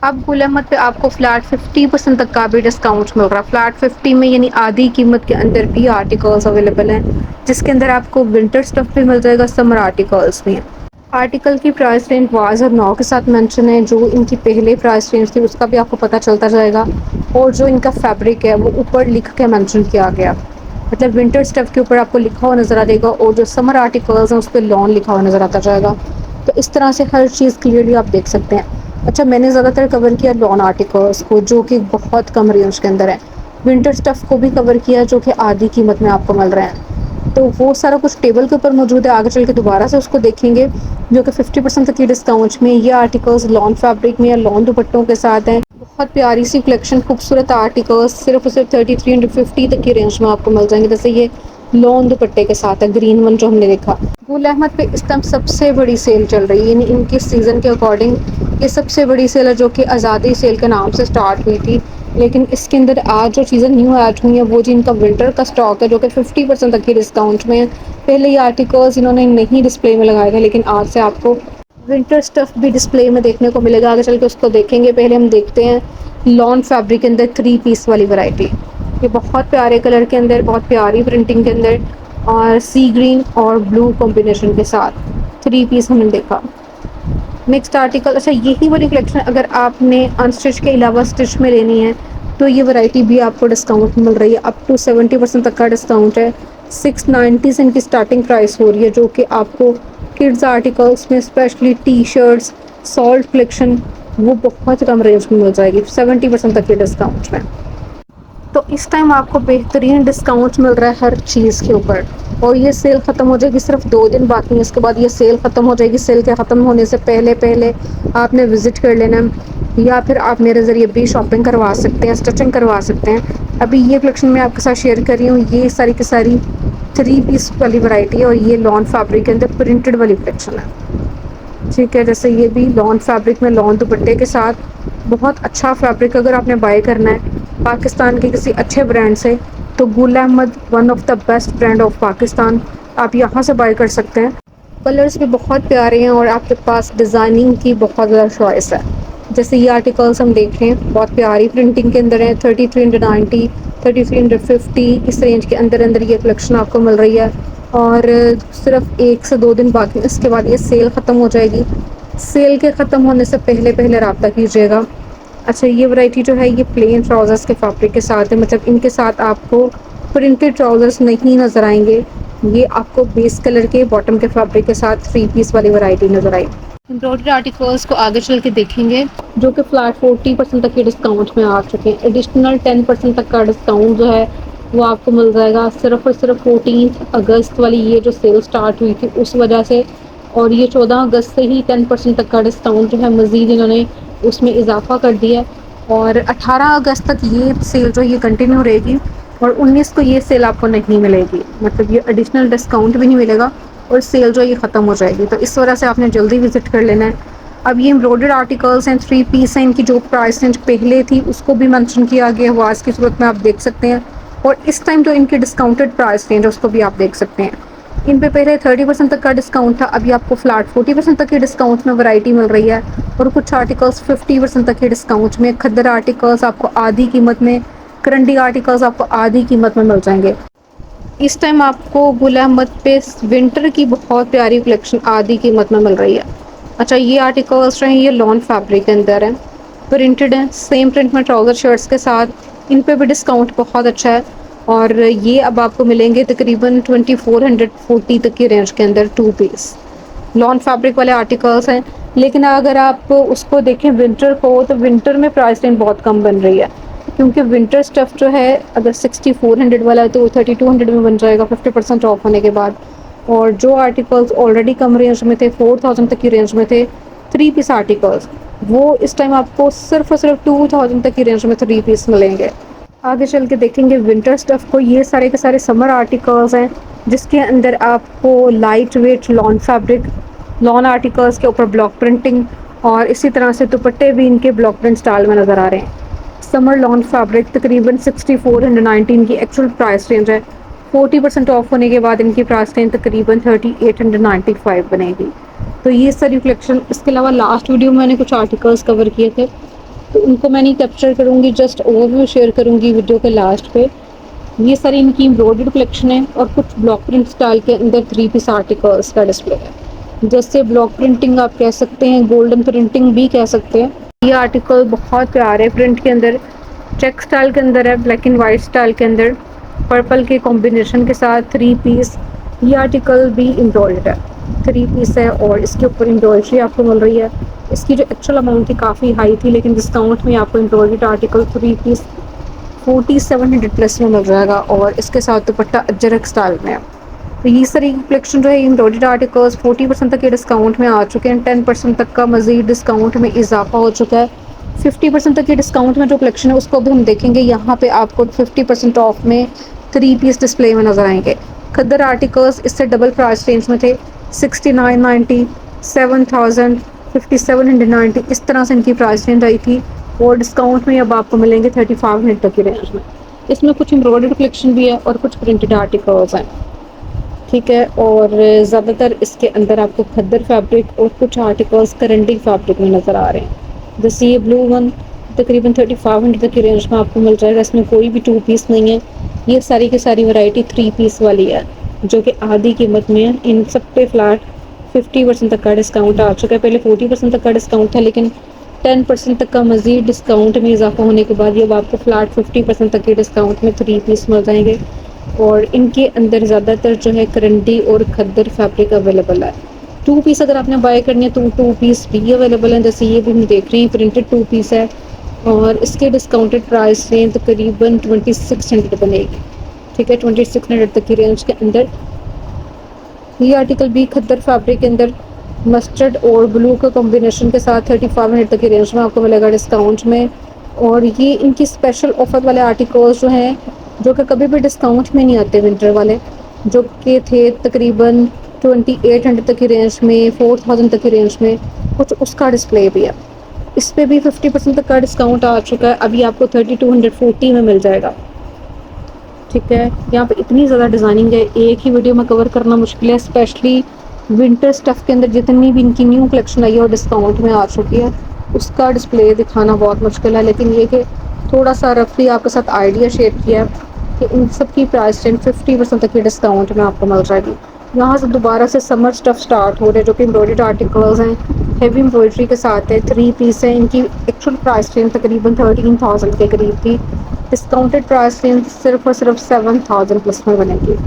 अब गुल अहमद पे आपको फ्लैट 50% तक का भी डिस्काउंट मिल रहा है। फ्लैट 50 में यानी आधी कीमत के अंदर भी आर्टिकल्स अवेलेबल हैं, जिसके अंदर आपको विंटर स्टफ भी मिल जाएगा, समर आर्टिकल्स भी हैं। आर्टिकल की प्राइस रेंज वाज और नाउ के साथ मेंशन है। जो इनकी पहले प्राइस रेंज थी उसका भी आपको पता चलता जाएगा, और जो इनका फैब्रिक है वो ऊपर लिख के मेंशन किया गया, मतलब विंटर स्टफ के ऊपर आपको लिखा हुआ नज़र आ जाएगा, और जो समर आर्टिकल्स हैं उस पर लॉन लिखा हुआ नज़र आता जाएगा। तो इस तरह से हर चीज़ क्लियरली आप देख सकते हैं। अच्छा, मैंने ज़्यादातर कवर किया लॉन आर्टिकल्स को, जो कि बहुत कम रेंज के अंदर है। विंटर स्टफ को भी कवर किया, जो कि आधी कीमत में आपको मिल रहे हैं। तो वो सारा कुछ टेबल के ऊपर मौजूद है, आगे चल के दोबारा से उसको देखेंगे, जो कि 50% तक की डिस्काउंट में ये आर्टिकल्स लॉन फैब्रिक में या लॉन दुपट्टों के साथ हैं। बहुत प्यारी सी कलेक्शन, खूबसूरत आर्टिकल्स सिर्फ और सिर्फ 3350 तक की रेंज में आपको मिल जाएंगे। जैसे ये लॉन दुपट्टे के साथ है, ग्रीन वन जो हमने देखा। गुल अहमद पे इस टाइम सबसे बड़ी सेल चल रही है, यानी इनके सीज़न के अकॉर्डिंग ये सबसे बड़ी सेल है, जो कि आज़ादी सेल के नाम से स्टार्ट हुई थी। लेकिन इसके अंदर आज जो चीज़ें न्यू ऐड हुई हैं वो जी इनका विंटर का स्टॉक है, जो कि 50% तक की डिस्काउंट में है। पहले ये आर्टिकल्स इन्होंने नहीं डिस्प्ले में लगाए थे, लेकिन आज से आपको विंटर स्टफ भी डिस्प्ले में देखने को मिलेगा। आगे चल के उसको देखेंगे, पहले हम देखते हैं लॉन फैब्रिक के अंदर 3 पीस वाली वैरायटी। ये बहुत प्यारे कलर के अंदर, बहुत प्यारी प्रिंटिंग के अंदर, और सी ग्रीन और ब्लू कॉम्बिनेशन के साथ 3 पीस हमने देखा। नेक्स्ट आर्टिकल, अच्छा यही वाली कलेक्शन अगर आपने अनस्टिच के अलावा स्टिच में लेनी है तो ये वैरायटी भी आपको डिस्काउंट मिल रही है। अप टू 70% तक का डिस्काउंट है। 690 से इनकी स्टार्टिंग प्राइस हो रही है, जो कि आपको किड्स आर्टिकल्स में specially T shirts, salt collection, वो बहुत कम रेंज में मिल जाएगी 70% तक के डिस्काउंट में। तो इस टाइम आपको बेहतरीन डिस्काउंट मिल रहा है हर चीज़ के ऊपर, और ये सेल ख़त्म हो जाएगी, सिर्फ 2 दिन बाकी हैं, इसके बाद ये सेल ख़त्म हो जाएगी। सेल के ख़त्म होने से पहले पहले आपने विज़िट कर लेना है, या फिर आप मेरे ज़रिए भी शॉपिंग करवा सकते हैं, स्टिचिंग करवा सकते हैं। अभी ये कलेक्शन मैं आपके साथ शेयर कर रही हूँ, ये सारी की सारी 3 पीस वाली वैरायटी है, और ये लॉन फैब्रिक के अंदर प्रिंटेड वाली कलेक्शन है। ठीक है, जैसे ये भी लॉन फैब्रिक में लॉन दुपट्टे के साथ, बहुत अच्छा फैब्रिक। अगर आपने बाय करना है पाकिस्तान के किसी अच्छे ब्रांड से, तो Gul Ahmed one of the best brand of Pakistan, आप यहाँ से बाय कर सकते हैं। कलर्स भी बहुत प्यारे हैं, और आपके पास डिज़ाइनिंग की बहुत ज़्यादा चॉइस है। जैसे ये आर्टिकल्स हम देख रहे हैं, बहुत प्यारी प्रिंटिंग के अंदर है। 3390, 3350, इस रेंज के अंदर अंदर ये कलेक्शन आपको मिल रही है। और सिर्फ 1 से 2 दिन बाकी, इसके बाद ये सेल ख़त्म हो जाएगी। सेल के ख़त्म होने से पहले पहले रब्ता कीजिएगा। अच्छा, ये वैरायटी जो है ये प्लेन ट्राउज़र्स के फैब्रिक के साथ है, मतलब इनके साथ आपको प्रिंटेड ट्राउज़र्स नहीं नज़र आएंगे। ये आपको बेस कलर के बॉटम के फैब्रिक के साथ 3 पीस वाली वैरायटी नज़र आई। एम्ब्रॉयडरी आर्टिकल्स को आगे चल के देखेंगे, जो कि फ्लैट 40% तक के डिस्काउंट में आ चुके हैं। एडिशनल 10% तक का डिस्काउंट जो है वो आपको मिल जाएगा सिर्फ और सिर्फ 14 अगस्त वाली ये जो सेल स्टार्ट हुई थी उस वजह से। और ये 14 अगस्त से ही 10% तक का डिस्काउंट जो है मज़ीद इन्होंने उसमें इजाफा कर दिया। और 18 अगस्त तक ये सेल जो ये कंटिन्यू रहेगी, और 19 को ये सेल आपको नहीं मिलेगी, मतलब ये एडिशनल डिस्काउंट भी नहीं मिलेगा, और सेल जो ये ख़त्म हो जाएगी। तो इस वजह से आपने जल्दी विज़िट कर लेना है। अब ये एम्ब्रॉयडर्ड आर्टिकल्स हैं, 3 पीस हैं, इनकी जो प्राइस रेंज पहले थी उसको भी मेंशन किया गया है, आज की सूरत में आप देख सकते हैं। और इस टाइम जो इनकी डिस्काउंटेड प्राइस रेंज है उसको भी आप देख सकते हैं। इन पे पहले 30% तक का डिस्काउंट था, अभी आपको फ्लैट 40% तक के डिस्काउंट में वैरायटी मिल रही है। और कुछ आर्टिकल्स 50% तक के डिस्काउंट में, खद्दर आर्टिकल्स आपको आधी कीमत में, करंडी आर्टिकल्स आपको आधी कीमत में मिल जाएंगे। इस टाइम आपको गुल अहमद पे विंटर की बहुत प्यारी कलेक्शन आधी कीमत में मिल रही है। अच्छा, ये आर्टिकल्स जो हैं ये लॉन फैब्रिक के अंदर हैं, प्रिंटेड हैं, सेम प्रिंट में ट्राउज़र शर्ट्स के साथ। इन पे भी डिस्काउंट बहुत अच्छा है, और ये अब आपको मिलेंगे तकरीबन 2440 तक की रेंज के अंदर 2 पीस। लॉन फैब्रिक वाले आर्टिकल्स हैं, लेकिन अगर आप उसको देखें विंटर को, तो विंटर में प्राइस रेंज बहुत कम बन रही है, क्योंकि विंटर स्टफ़ जो है अगर 6400 वाला है तो वो 3200 में बन जाएगा 50% ऑफ होने के बाद। और जो आर्टिकल्स ऑलरेडी कम रेंज में थे, 4000 तक की रेंज में थे, 3 पीस आर्टिकल्स, वो इस टाइम आपको सिर्फ और सिर्फ 2000 तक की रेंज में 3 पीस मिलेंगे। आगे चल के देखेंगे विंटर स्टफ़ को, ये सारे के सारे समर आर्टिकल्स हैं, जिसके अंदर आपको light weight lawn fabric, lawn articles के ऊपर ब्लॉक प्रिंटिंग, और इसी तरह से दुपट्टे भी इनके ब्लॉक प्रिंट स्टाइल में नज़र आ रहे हैं। समर लॉन फैब्रिक तकरीबन 6419 की एक्चुअल प्राइस रेंज है। 40% ऑफ होने के बाद इनकी प्राइस रेंज तकरीबन 3895 बनेगी। तो ये सारी कलेक्शन, इसके अलावा लास्ट वीडियो में मैंने कुछ आर्टिकल्स कवर किए थे, तो उनको मैं नहीं कैप्चर करूँगी, जस्ट ओवरव्यू शेयर करूँगी वीडियो के लास्ट पे। ये सारी इनकी एम्ब्रॉयडर्ड कलेक्शन है और कुछ ब्लॉक प्रिंट स्टाइल के अंदर 3 पीस आर्टिकल्स का डिस्प्ले है। जैसे ब्लॉक प्रिंटिंग आप कह सकते हैं, गोल्डन प्रिंटिंग भी कह सकते हैं। ये आर्टिकल बहुत प्यारे प्रिंट के अंदर, चेक स्टाइल के अंदर है, ब्लैक एंड वाइट स्टाइल के अंदर, पर्पल के कॉम्बिनेशन के साथ 3 पीस। ये आर्टिकल भी एम्ब्रॉयडर्ड है, 3 पीस है और इसके ऊपर एम्ब्रॉयडरी आपको मिल रही है। इसकी जो एक्चुअल अमाउंट थी काफ़ी हाई थी, लेकिन डिस्काउंट में आपको एम्ब्रॉयडर्ड आर्टिकल 3 पीस 4700 प्लस में मिल जाएगा और इसके साथ दुपट्टा अजरक स्टाइल में है। तो ये सारी कलेक्शन जो है एम्ब्रॉयडर्ड आर्टिकल्स 40% तक के डिस्काउंट में आ चुके हैं। 10% तक का मज़ीद डिस्काउंट में इजाफा हो चुका है। 50% तक के डिस्काउंट में जो कलेक्शन है उसको भी हम देखेंगे। यहाँ पे आपको 50% ऑफ में 3 पीस डिस्प्ले में नज़र आएंगे। खद्दर आर्टिकल्स इससे डबल प्राइस रेंज में थे, 6990, 7000, 5790, इस तरह से इनकी प्राइस रेंज आई थी और डिस्काउंट में अब आपको मिलेंगे 3500 तक की रेंज में। इसमें कुछ एम्ब्रॉयडर्ड कलेक्शन भी है और कुछ प्रिंटेड आर्टिकल्स हैं, ठीक है। और ज़्यादातर इसके अंदर आपको खद्दर फैब्रिक और कुछ आर्टिकल्स करंडी फैब्रिक में नज़र आ रहे हैं। जैसे ये ब्लू वन तकरीबन 3500 तक की रेंज में आपको मिल जाएगा। इसमें कोई भी 2 पीस नहीं है, ये सारी की सारी वैरायटी 3 पीस वाली है जो कि आधी कीमत में है। इन सब पे फ्लैट 50% तक का डिस्काउंट आ चुका है। पहले 40% तक का डिस्काउंट था, लेकिन 10% तक का मज़ीद डिस्काउंट में इजाफा होने के बाद ये अब आपको फ्लैट 50% तक के डिस्काउंट में 3 पीस मिल जाएंगे। और इनके अंदर ज़्यादातर जो है करंडी और खद्दर फैब्रिक अवेलेबल है। 2 पीस अगर आपने बाय करनी है तो 2 पीस भी अवेलेबल हैं। जैसे ये भी हम देख रहे हैं, प्रिंटेड 2 पीस है और इसके डिस्काउंटेड प्राइस रेंज तकरीबन 2600 बनेगी, ठीक है। 2600 तक की रेंज के अंदर ये आर्टिकल भी खद्दर फैब्रिक के अंदर मस्टर्ड और ब्लू का कॉम्बिनेशन के साथ 3500 तक की रेंज में आपको मिलेगा डिस्काउंट में। और ये इनकी स्पेशल ऑफर वाले आर्टिकल्स जो हैं, जो कि कभी भी डिस्काउंट में नहीं आते, विंटर वाले, जो कि थे तकरीबन 2800 तक की रेंज में, 4000 तक की रेंज में, कुछ उसका डिस्प्ले भी है। इस पर भी 50% तक का डिस्काउंट आ चुका है। अभी आपको 3240 में मिल जाएगा, ठीक है। यहाँ पे इतनी ज़्यादा डिज़ाइनिंग है, एक ही वीडियो में कवर करना मुश्किल है। स्पेशली विंटर स्टफ़ के अंदर जितनी भी इनकी न्यू कलेक्शन आई है और डिस्काउंट में आ चुकी है, उसका डिस्प्ले दिखाना बहुत मुश्किल है। लेकिन ये कि थोड़ा सा रफली आपके साथ आइडिया शेयर किया है कि इन सब की प्राइस रेंज 50% तक की डिस्काउंट में आपको मिल जाएगी। यहाँ से दोबारा से समर स्टफ़ स्टार्ट हो रहे हैं, जो कि एम्ब्रॉयडर्ड आर्टिकल्स हैं, हेवी एम्ब्रॉयडरी के साथ है, 3 पीस है। इनकी एक्चुअल प्राइस रेंज तकरीबन 13,000 के करीब थी। डिस्काउंटेड प्राइस रेंज सिर्फ और सिर्फ 7000 प्लस में बनेगी।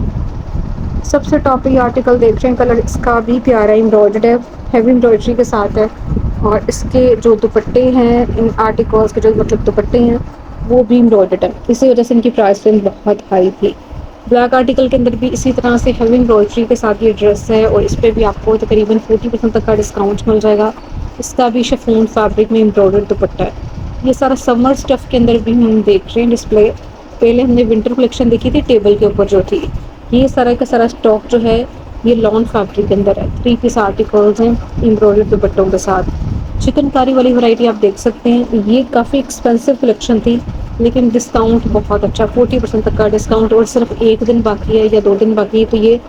सबसे टॉप ये आर्टिकल देख रहे हैं, कलर इसका भी प्यारा एम्ब्रॉयडर्ड है, हेवी एम्ब्रॉयडरी के साथ है। और इसके जो दुपट्टे हैं, इन आर्टिकल्स के जो मतलब दुपट्टे हैं वो भी एम्ब्रॉयडर्ड है, इसी वजह से इनकी प्राइस रेंज बहुत हाई थी। ब्लैक आर्टिकल के अंदर भी इसी तरह से हेवी एम्ब्रॉयडरी के साथ ये ड्रेस है और इस पर भी आपको तकरीबन 40% तक का डिस्काउंट मिल जाएगा। इसका भी शिफॉन फैब्रिक में एम्ब्रॉयडर्ड दुपट्टा है। ये सारा समर स्टफ़ के अंदर भी हम देख रहे हैं डिस्प्ले। पहले हमने विंटर कलेक्शन देखी थी टेबल के ऊपर जो थी, ये सारा का सारा स्टॉक जो है ये लॉन फैब्रिक के अंदर है। 3 पीस आर्टिकल्स हैं एम्ब्रॉयडर्ड दुपट्टों के साथ। चिकनकारी वाली वैरायटी आप देख सकते हैं, ये काफ़ी एक्सपेंसिव कलेक्शन थी, लेकिन डिस्काउंट बहुत अच्छा, 40% तक का डिस्काउंट। और सिर्फ 1 दिन बाकी है या 2 दिन बाकी है तो ये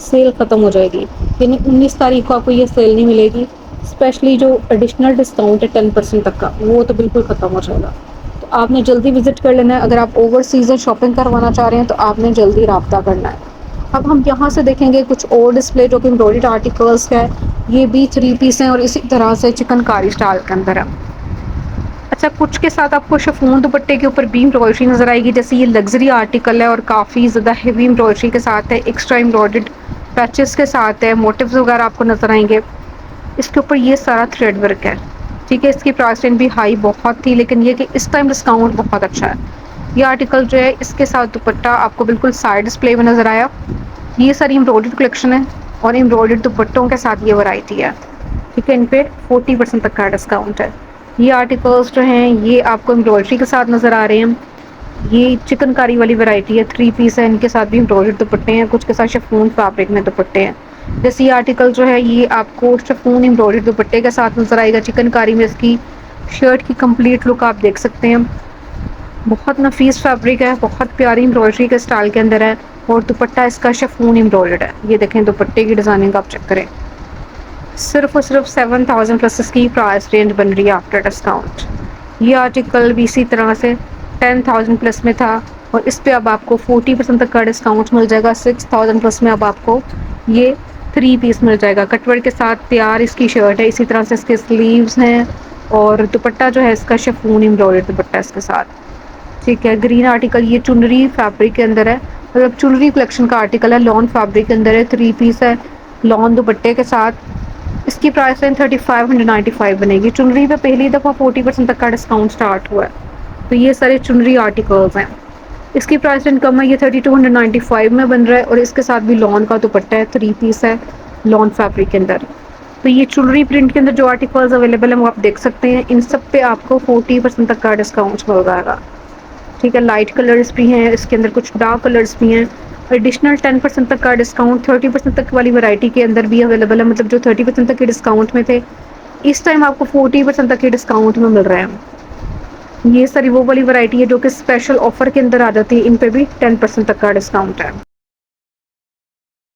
सेल ख़त्म हो जाएगी, यानी 19 तारीख को आपको ये सेल नहीं मिलेगी। स्पेशली जो एडिशनल डिस्काउंट है 10% तक का, वो तो बिल्कुल ख़त्म हो जाएगा। तो आपने जल्दी विज़िट कर लेना है। अगर आप ओवरसीज़ शॉपिंग करवाना चाह रहे हैं तो आपने जल्दी रब्ता करना है। अब हम यहाँ से देखेंगे कुछ और डिस्प्ले जो कि एम्ब्रॉयडर्ड आर्टिकल्स का है। ये भी 3 पीस हैं और इसी तरह से चिकनकारी स्टाइल के अंदर है। अच्छा, कुछ के साथ आपको शिफॉन दुपट्टे के ऊपर भी एम्ब्रॉयडरी नज़र आएगी। जैसे ये लग्जरी आर्टिकल है और काफ़ी ज़्यादा हेवी एम्ब्रॉयडरी के साथ है, एक्स्ट्रा एम्ब्रॉयडर्ड पैचेस के साथ है, मोटिव्स वगैरह आपको नज़र आएंगे। इसके ऊपर ये सारा थ्रेड वर्क है, ठीक है। इसकी प्राइस रेंज भी हाई बहुत थी, लेकिन ये कि इस टाइम डिस्काउंट बहुत अच्छा है। ये आर्टिकल जो है इसके साथ दुपट्टा आपको बिल्कुल साइड डिस्प्ले में नज़र आया। ये सारी एम्ब्रॉयडर्ड कलेक्शन है और एम्ब्रॉयडर्ड दुपट्टों के साथ ये वैरायटी है, ठीक है। इन पे 40% तक का डिस्काउंट है। ये आर्टिकल्स जो हैं ये आपको एम्ब्रॉयडरी के साथ नज़र आ रहे हैं। ये चिकनकारी वाली वैरायटी है, 3 पीस है, इनके साथ भी एम्ब्रॉयडर्ड दुपट्टे हैं, कुछ के साथ शिफॉन फैब्रिक में दुपट्टे हैं। जैसे ये आर्टिकल जो है ये आपको शिफॉन एम्ब्रॉयडर्ड दुपट्टे के साथ नज़र आएगा। चिकनकारी में इसकी शर्ट की कंप्लीट लुक आप देख सकते हैं। बहुत नफीस फैब्रिक है, बहुत प्यारी एम्ब्रॉयडरी के स्टाइल के अंदर है और दुपट्टा इसका शिफॉन एम्ब्रॉयडर्ड है। ये देखें दुपट्टे की डिज़ाइनिंग आप चेक करें। सिर्फ और सिर्फ 7000 प्लस इसकी प्राइस रेंज बन रही है आफ्टर डिस्काउंट। ये आर्टिकल भी इसी तरह से 10,000 प्लस में था और इस पे अब आपको 40% तक का डिस्काउंट मिल जाएगा। 6,000 प्लस में अब आपको ये 3 पीस मिल जाएगा। कटवर्क के साथ तैयार इसकी शर्ट है, इसी तरह से इसके स्लीव्स हैं और दुपट्टा जो है इसका शिफॉन एम्ब्रॉयडर्ड दुपट्टा इसके साथ। ठीक है, ग्रीन आर्टिकल ये चुनरी फैब्रिक के अंदर है, मतलब चुनरी कलेक्शन का आर्टिकल है, लॉन फैब्रिक के अंदर है, 3 पीस है, लॉन दुपट्टे के साथ। इसकी प्राइस रेंज 3595 बनेगी। चुनरी पे पहली दफ़ा 40% तक का डिस्काउंट स्टार्ट हुआ है। तो ये सारे चुनरी आर्टिकल्स हैं। इसकी प्राइस रेंज कम है, ये 3295 में बन रहा है और इसके साथ भी लॉन का दुपट्टा है, 3 पीस है, लॉन फैब्रिक के अंदर। तो ये चुनरी प्रिंट के अंदर जो आर्टिकल्स अवेलेबल हैं वो आप देख सकते हैं। इन सब पे आपको 40% तक का डिस्काउंट मिल जाएगा। ठीक है, लाइट कलर्स भी हैं, इसके अंदर कुछ डार्क कलर्स भी हैं। एडिशनल 10% तक का डिस्काउंट 30% तक वाली वैरायटी के अंदर भी अवेलेबल है, मतलब जो 30% तक के डिस्काउंट में थे इस टाइम आपको 40% तक के डिस्काउंट में मिल रहे हैं। ये सारी वो वाली वैरायटी है जो कि स्पेशल ऑफर के अंदर आ जाती है, इन पे भी 10% तक का डिस्काउंट है।